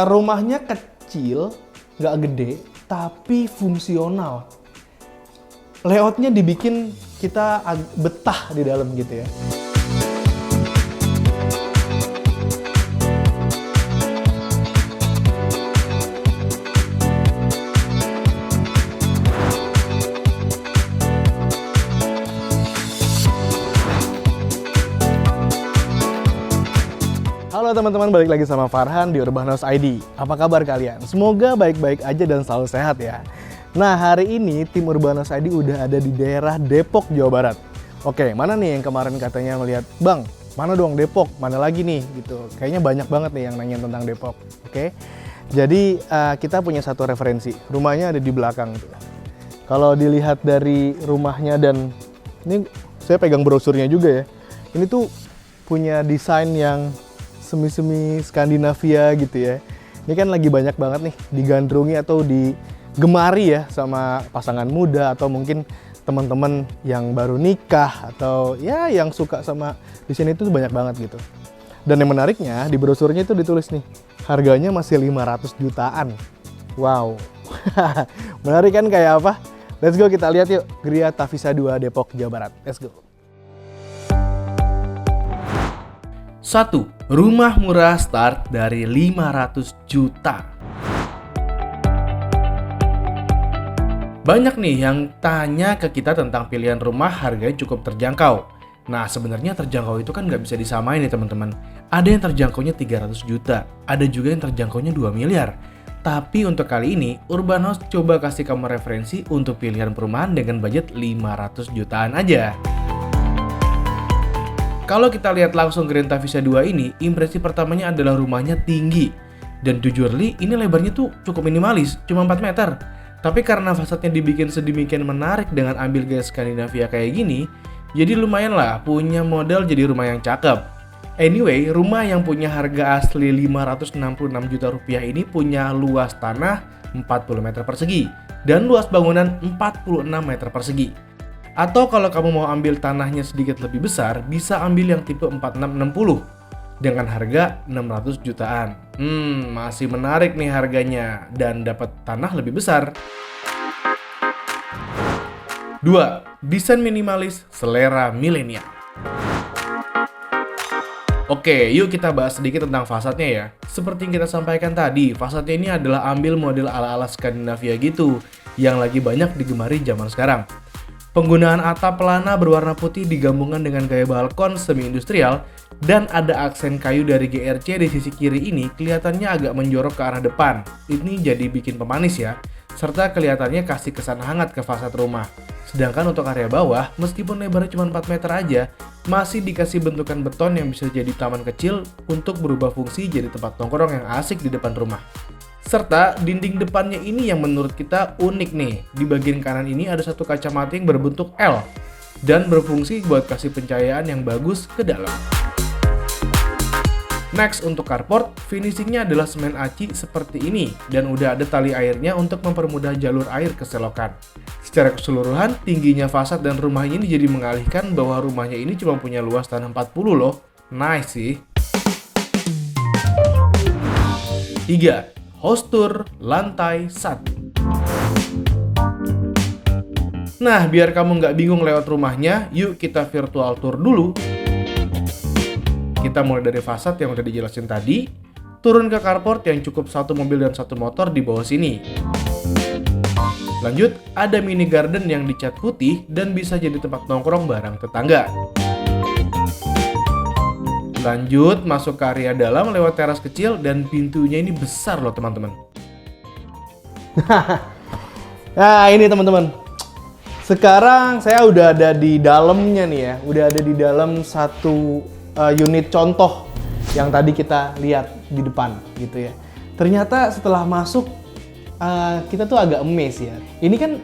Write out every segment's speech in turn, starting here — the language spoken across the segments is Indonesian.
Rumahnya kecil, nggak gede, tapi fungsional. Layoutnya dibikin kita betah di dalam gitu ya. Halo teman-teman, balik lagi sama Farhan di Urbanos ID. Apa kabar kalian? Semoga baik-baik aja dan selalu sehat ya. Nah, hari ini tim Urbanos ID udah ada di daerah Depok, Jawa Barat. Oke, mana nih yang kemarin katanya melihat, Bang, mana dong Depok? Mana lagi nih? Gitu. Kayaknya banyak banget nih yang nanya tentang Depok. Oke, jadi kita punya satu referensi. Rumahnya ada di belakang. Kalau dilihat dari rumahnya dan ini saya pegang brosurnya juga ya. Ini tuh punya desain yang semi-semi Skandinavia gitu ya. Ini kan lagi banyak banget nih digandrungi atau digemari ya sama pasangan muda atau mungkin teman-teman yang baru nikah atau ya yang suka sama di sini tuh banyak banget gitu. Dan yang menariknya di brosurnya itu ditulis nih, harganya masih 500 jutaan. Wow. Menarik kan kayak apa? Let's go kita lihat yuk, Gria Tavisa 2 Depok, Jawa Barat. Let's go. 1. Rumah murah start dari 500 juta. Banyak nih yang tanya ke kita tentang pilihan rumah harganya cukup terjangkau. Nah, sebenarnya terjangkau itu kan nggak bisa disamain nih teman-teman. Ada yang terjangkaunya 300 juta, ada juga yang terjangkaunya 2 miliar. Tapi untuk kali ini, Urban House coba kasih kamu referensi untuk pilihan perumahan dengan budget 500 jutaan aja. Kalau kita lihat langsung Gria Tavisa 2 ini, impresi pertamanya adalah rumahnya tinggi. Dan jujurly, ini lebarnya tuh cukup minimalis, cuma 4 meter. Tapi karena fasadnya dibikin sedemikian menarik dengan ambil gaya Skandinavia kayak gini, jadi lumayan lah punya model jadi rumah yang cakep. Anyway, rumah yang punya harga asli 566 juta rupiah ini punya luas tanah 40 meter persegi dan luas bangunan 46 meter persegi. Atau kalau kamu mau ambil tanahnya sedikit lebih besar, bisa ambil yang tipe 4660 dengan harga 600 jutaan. Masih menarik nih harganya dan dapat tanah lebih besar. 2. Desain minimalis selera milenial. Oke, yuk kita bahas sedikit tentang fasadnya ya. Seperti yang kita sampaikan tadi, fasadnya ini adalah ambil model ala-ala Skandinavia gitu, yang lagi banyak digemari zaman sekarang. Penggunaan atap pelana berwarna putih digabungkan dengan gaya balkon semi-industrial dan ada aksen kayu dari GRC di sisi kiri ini kelihatannya agak menjorok ke arah depan. Ini jadi bikin pemanis ya, serta kelihatannya kasih kesan hangat ke fasad rumah. Sedangkan untuk area bawah, meskipun lebarnya cuma 4 meter aja, masih dikasih bentukan beton yang bisa jadi taman kecil untuk berubah fungsi jadi tempat nongkrong yang asik di depan rumah. Serta dinding depannya ini yang menurut kita unik nih. Di bagian kanan ini ada satu kacamata yang berbentuk L dan berfungsi buat kasih pencahayaan yang bagus ke dalam. Next, untuk carport, finishingnya adalah semen aci seperti ini dan udah ada tali airnya untuk mempermudah jalur air ke selokan. Secara keseluruhan, tingginya fasad dan rumah ini jadi mengalihkan bahwa rumahnya ini cuma punya luas tanah 40 loh. Nice sih. 3. Hostur lantai 1. Nah, biar kamu nggak bingung lewat rumahnya, yuk kita virtual tour dulu. Kita mulai dari fasad yang udah dijelasin tadi, turun ke carport yang cukup satu mobil dan satu motor di bawah sini. Lanjut, ada mini garden yang dicat putih dan bisa jadi tempat nongkrong bareng tetangga. Lanjut, masuk ke area dalam lewat teras kecil dan pintunya ini besar loh teman-teman. Nah ini teman-teman, sekarang saya udah ada di dalamnya nih ya. Udah ada di dalam satu unit contoh yang tadi kita lihat di depan gitu ya. Ternyata setelah masuk, kita tuh agak amazed ya. Ini kan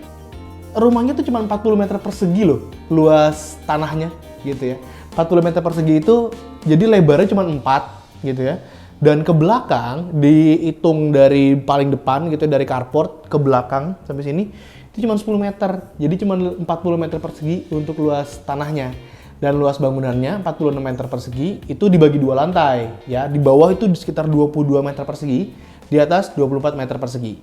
rumahnya tuh cuma 40 meter persegi loh, luas tanahnya gitu ya. 40 meter persegi itu jadi lebarnya cuma 4 gitu ya. Dan ke belakang dihitung dari paling depan gitu dari carport ke belakang sampai sini itu cuma 10 meter. Jadi cuma 40 meter persegi untuk luas tanahnya. Dan luas bangunannya 46 meter persegi, itu dibagi 2 lantai ya. Di bawah itu di sekitar 22 meter persegi, di atas 24 meter persegi.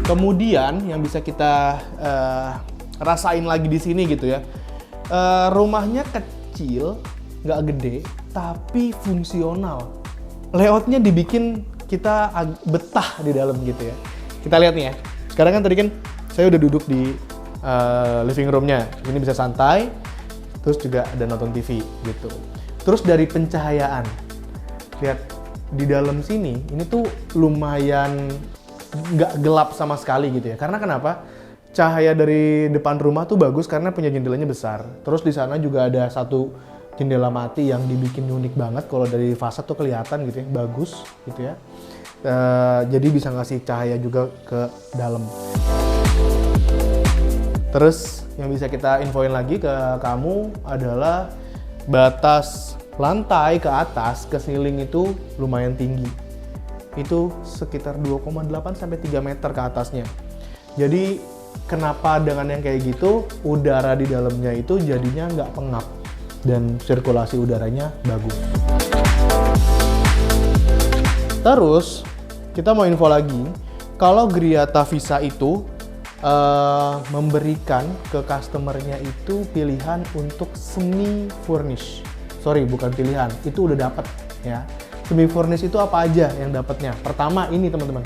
Kemudian yang bisa kita rasain lagi di sini gitu ya. Rumahnya kecil, nggak gede, tapi fungsional. Layoutnya dibikin kita betah di dalam gitu ya. Kita lihat nih ya. Sekarang kan tadi kan saya udah duduk di living roomnya. Ini bisa santai, terus juga ada nonton TV gitu. Terus dari pencahayaan, lihat di dalam sini, ini tuh lumayan nggak gelap sama sekali gitu ya. Karena kenapa? Cahaya dari depan rumah tuh bagus karena punya jendelanya besar. Terus di sana juga ada satu jendela mati yang dibikin unik banget. Kalau dari fasad tuh kelihatan gitu ya, bagus gitu ya. Jadi bisa ngasih cahaya juga ke dalam. Terus yang bisa kita infoin lagi ke kamu adalah batas lantai ke atas ke ceiling itu lumayan tinggi. Itu sekitar 2,8 sampai 3 meter ke atasnya. Jadi kenapa dengan yang kayak gitu udara di dalamnya itu jadinya nggak pengap dan sirkulasi udaranya bagus. Terus kita mau info lagi, kalau Griata Visa itu memberikan ke customernya itu pilihan untuk semi furnish. Sorry, bukan pilihan, itu udah dapat ya. Semi furnish itu apa aja yang dapatnya? Pertama ini teman-teman,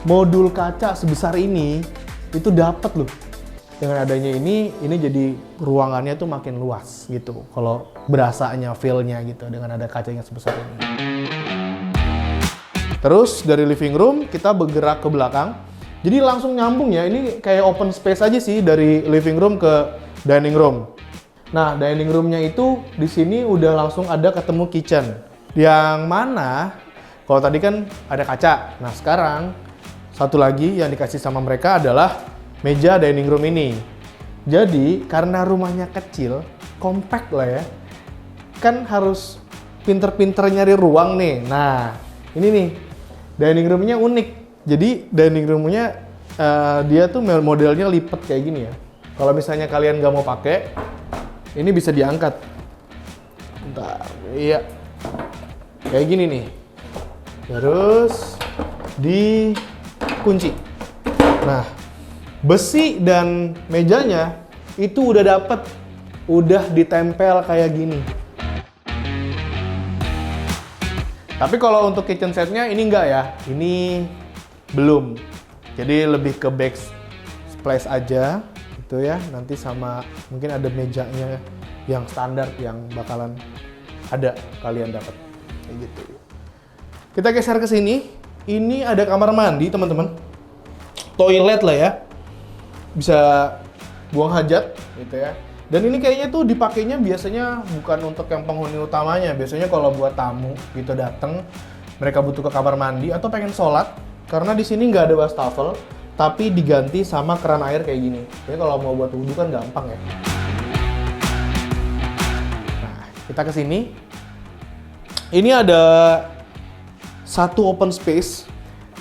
modul kaca sebesar ini itu dapat loh. Dengan adanya ini jadi ruangannya tuh makin luas gitu. Kalau berasanya, feel-nya gitu dengan ada kacanya sebesar ini. Terus dari living room kita bergerak ke belakang. Jadi langsung nyambung ya, ini kayak open space aja sih dari living room ke dining room. Nah, dining roomnya itu di sini udah langsung ada ketemu kitchen. Yang mana, kalau tadi kan ada kaca. Nah, sekarang satu lagi yang dikasih sama mereka adalah meja dining room ini. Jadi, karena rumahnya kecil, compact lah ya. Kan harus pinter-pinter nyari ruang nih. Nah, ini nih, dining roomnya unik. Jadi dining roomnya dia tuh modelnya lipat kayak gini ya. Kalau misalnya kalian nggak mau pakai, ini bisa diangkat. Bentar, iya, kayak gini nih. Terus dikunci. Nah, besi dan mejanya itu udah dapet, udah ditempel kayak gini. Tapi kalau untuk kitchen setnya ini enggak ya, ini belum. Jadi lebih ke backsplash aja gitu ya. Nanti sama mungkin ada mejanya yang standar yang bakalan ada kalian dapat kayak gitu. Kita geser ke sini. Ini ada kamar mandi, teman-teman. Toilet lah ya. Bisa buang hajat gitu ya. Dan ini kayaknya tuh dipakainya biasanya bukan untuk yang penghuni utamanya. Biasanya kalau buat tamu gitu datang, mereka butuh ke kamar mandi atau pengen sholat. Karena di sini nggak ada wastafel, tapi diganti sama keran air kayak gini. Jadi kalau mau buat wudhu kan gampang ya. Nah, kita ke sini. Ini ada satu open space.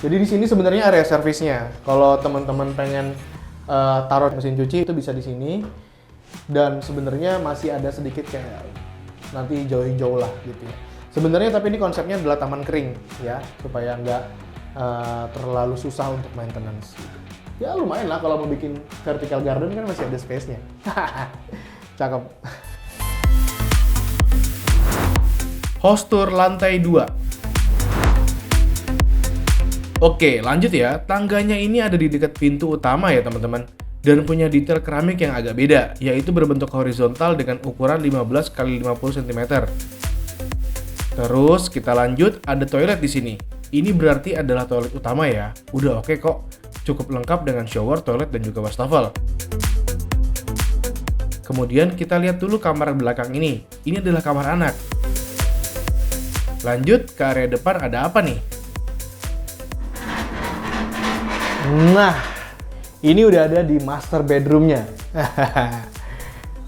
Jadi di sini sebenarnya area service-nya. Kalau teman-teman pengen taruh mesin cuci itu bisa di sini. Dan sebenarnya masih ada sedikit kayak nanti hijau-hijau lah gitu ya. Sebenarnya tapi ini konsepnya adalah taman kering ya, supaya nggak terlalu susah untuk maintenance gitu. Ya lumayan lah kalau mau bikin vertical garden kan masih ada space-nya. Cakep. Postur lantai 2. Oke, lanjut ya. Tangganya ini ada di dekat pintu utama ya teman-teman. Dan punya detail keramik yang agak beda, yaitu berbentuk horizontal dengan ukuran 15 x 50 cm. Terus kita lanjut, ada toilet di sini. Ini berarti adalah toilet utama ya. Udah oke kok. Cukup lengkap dengan shower, toilet, dan juga wastafel. Kemudian kita lihat dulu kamar belakang ini. Ini adalah kamar anak. Lanjut ke area depan, ada apa nih? Nah, ini udah ada di master bedroomnya.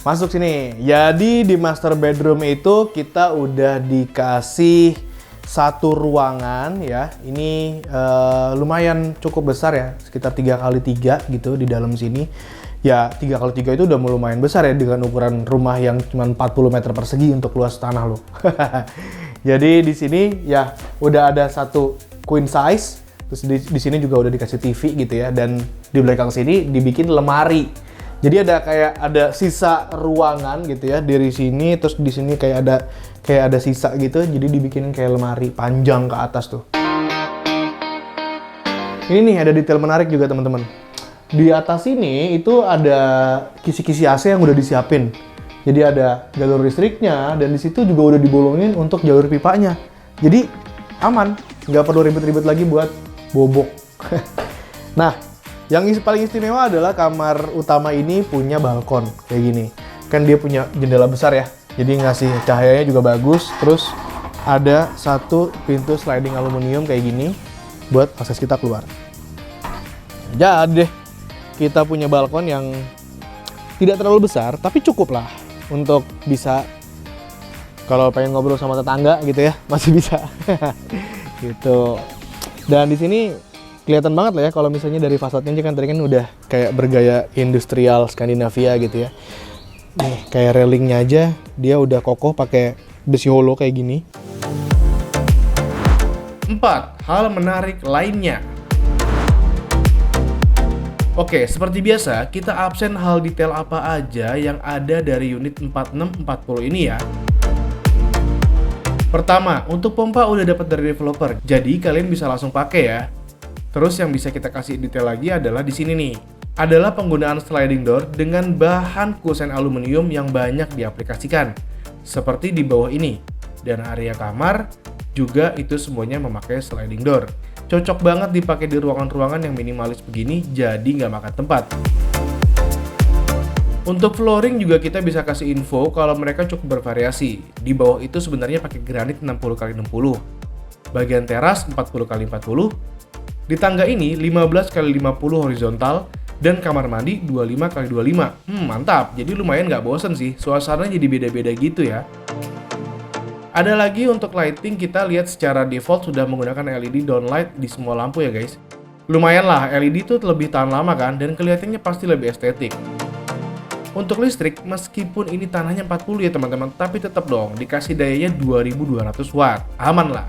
Masuk sini. Jadi di master bedroom itu kita udah dikasih satu ruangan ya. Ini lumayan cukup besar ya, sekitar 3x3 gitu di dalam sini. Ya 3x3 itu udah lumayan besar ya dengan ukuran rumah yang cuma 40 meter persegi untuk luas tanah loh. Jadi di sini ya udah ada satu queen size, terus di sini juga udah dikasih TV gitu ya, dan di belakang sini dibikin lemari. Jadi ada sisa ruangan gitu ya dari sini, terus di sini kayak ada sisa gitu, jadi dibikin kayak lemari panjang ke atas tuh. Ini nih ada detail menarik juga teman-teman. Di atas ini itu ada kisi-kisi AC yang udah disiapin. Jadi ada jalur listriknya, dan di situ juga udah dibolongin untuk jalur pipanya. Jadi aman, nggak perlu ribet-ribet lagi buat bobok. Nah, yang paling istimewa adalah kamar utama ini punya balkon kayak gini. Kan dia punya jendela besar ya, jadi ngasih cahayanya juga bagus. Terus ada satu pintu sliding aluminium kayak gini buat akses kita keluar. Jadi deh, kita punya balkon yang tidak terlalu besar, tapi cukup lah untuk bisa kalau pengen ngobrol sama tetangga gitu ya, masih bisa. Gitu. Dan di sini kelihatan banget lah ya kalau misalnya dari fasadnya kan tadi kan udah kayak bergaya industrial Skandinavia gitu ya. Nih, kayak railingnya aja dia udah kokoh pakai besi holo kayak gini. 4. Hal menarik lainnya. Oke, seperti biasa, kita absen hal detail apa aja yang ada dari unit 4640 ini ya. Pertama, untuk pompa udah dapat dari developer, jadi kalian bisa langsung pakai ya. Terus yang bisa kita kasih detail lagi adalah di sini nih. Adalah penggunaan sliding door dengan bahan kusen aluminium yang banyak diaplikasikan. Seperti di bawah ini. Dan area kamar juga itu semuanya memakai sliding door. Cocok banget dipakai di ruangan-ruangan yang minimalis begini, jadi nggak makan tempat. Untuk flooring juga kita bisa kasih info kalau mereka cukup bervariasi. Di bawah itu sebenarnya pakai granit 60x60. Bagian teras 40x40. Di tangga ini 15x50 horizontal. Dan kamar mandi 25x25. Mantap, jadi lumayan nggak bosen sih. Suasananya jadi beda-beda gitu ya. Ada lagi untuk lighting, kita lihat secara default sudah menggunakan LED downlight di semua lampu ya guys. Lumayan lah, LED itu lebih tahan lama kan, dan kelihatannya pasti lebih estetik. Untuk listrik, meskipun ini tanahnya 40 ya teman-teman, tapi tetap dong dikasih dayanya 2200 watt. Aman lah.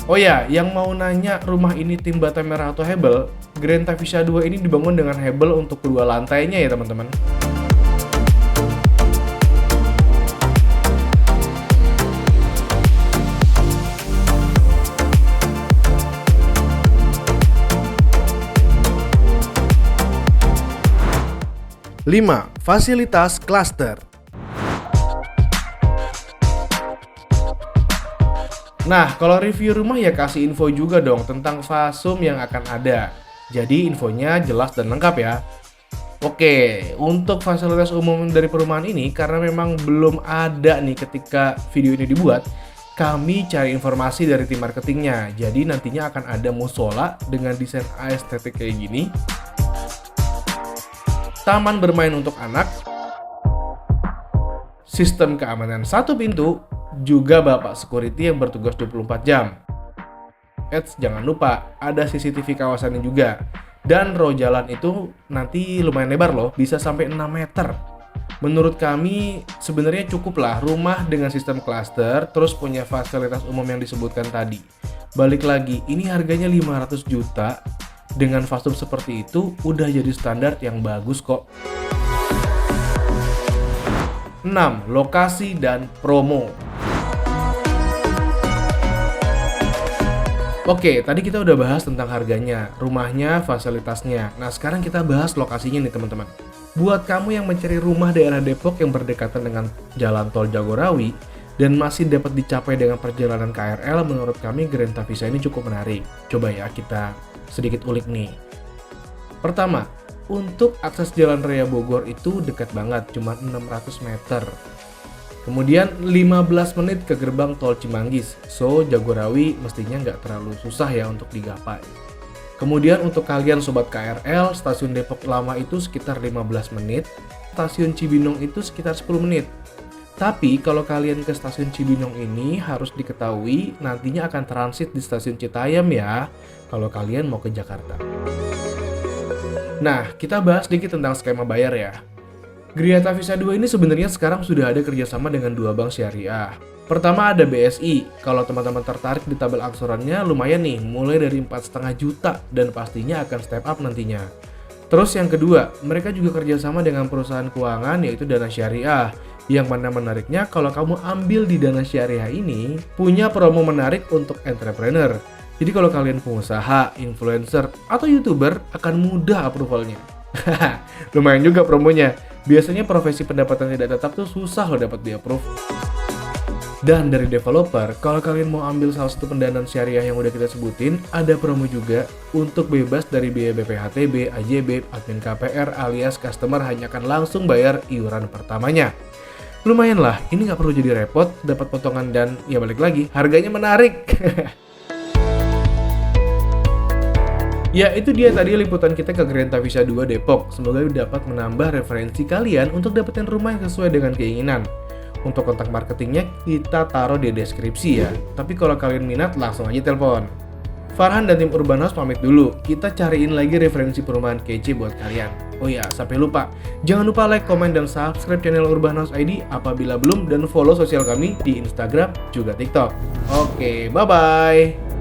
Oh ya, yang mau nanya rumah ini tim bata merah atau hebel, Granta Visa 2 ini dibangun dengan hebel untuk kedua lantainya ya teman-teman. Lima, fasilitas klaster. Nah, kalau review rumah ya kasih info juga dong tentang fasum yang akan ada. Jadi infonya jelas dan lengkap ya. Oke, untuk fasilitas umum dari perumahan ini karena memang belum ada nih ketika video ini dibuat, kami cari informasi dari tim marketingnya. Jadi nantinya akan ada musola dengan desain estetik kayak gini. Taman bermain untuk anak, sistem keamanan satu pintu, juga bapak security yang bertugas 24 jam. Jangan lupa, ada CCTV kawasannya juga. Dan row jalan itu nanti lumayan lebar loh, bisa sampai 6 meter. Menurut kami, sebenarnya cukup lah rumah dengan sistem klaster, terus punya fasilitas umum yang disebutkan tadi. Balik lagi, ini harganya 500 juta. Dengan fasum seperti itu, udah jadi standar yang bagus kok. 6. Lokasi dan promo. Oke, tadi kita udah bahas tentang harganya, rumahnya, fasilitasnya. Nah, sekarang kita bahas lokasinya nih teman-teman. Buat kamu yang mencari rumah daerah Depok yang berdekatan dengan Jalan Tol Jagorawi, dan masih dapat dicapai dengan perjalanan KRL, menurut kami Granta Visa ini cukup menarik. Coba ya kita sedikit ulik nih. Pertama, untuk akses Jalan Raya Bogor itu dekat banget, cuma 600 meter. Kemudian 15 menit ke gerbang tol Cimanggis, so Jagorawi mestinya nggak terlalu susah ya untuk digapai. Kemudian untuk kalian sobat KRL, stasiun Depok Lama itu sekitar 15 menit, stasiun Cibinong itu sekitar 10 menit. Tapi kalau kalian ke stasiun Cibinong ini harus diketahui nantinya akan transit di stasiun Citayam ya, kalau kalian mau ke Jakarta. Nah, kita bahas sedikit tentang skema bayar ya. Gria Tavisa 2 ini sebenarnya sekarang sudah ada kerjasama dengan dua bank syariah. Pertama ada BSI, kalau teman-teman tertarik di tabel angsurannya lumayan nih, mulai dari 4,5 juta dan pastinya akan step up nantinya. Terus yang kedua, mereka juga kerjasama dengan perusahaan keuangan yaitu Dana Syariah. Yang mana menariknya kalau kamu ambil di Dana Syariah ini, punya promo menarik untuk entrepreneur. Jadi kalau kalian pengusaha, influencer, atau YouTuber akan mudah approvalnya. Lumayan juga promonya. Biasanya profesi pendapatan tidak tetap tuh susah loh dapat di-approve. Dan dari developer, kalau kalian mau ambil salah satu pendanaan syariah yang udah kita sebutin, ada promo juga untuk bebas dari biaya BPHTB, AJB, admin KPR alias customer hanya akan langsung bayar iuran pertamanya. Lumayan lah, ini nggak perlu jadi repot, dapat potongan dan ya balik lagi, harganya menarik. Ya, itu dia tadi liputan kita ke Gria Tavisa 2 Depok. Semoga dapat menambah referensi kalian untuk dapetin rumah yang sesuai dengan keinginan. Untuk kontak marketingnya kita taruh di deskripsi ya. Tapi kalau kalian minat langsung aja telepon. Farhan dan tim Urban House pamit dulu. Kita cariin lagi referensi perumahan kece buat kalian. Oh ya, sampai lupa. Jangan lupa like, komen, dan subscribe channel Urban House ID apabila belum dan follow sosial kami di Instagram juga TikTok. Oke, bye-bye.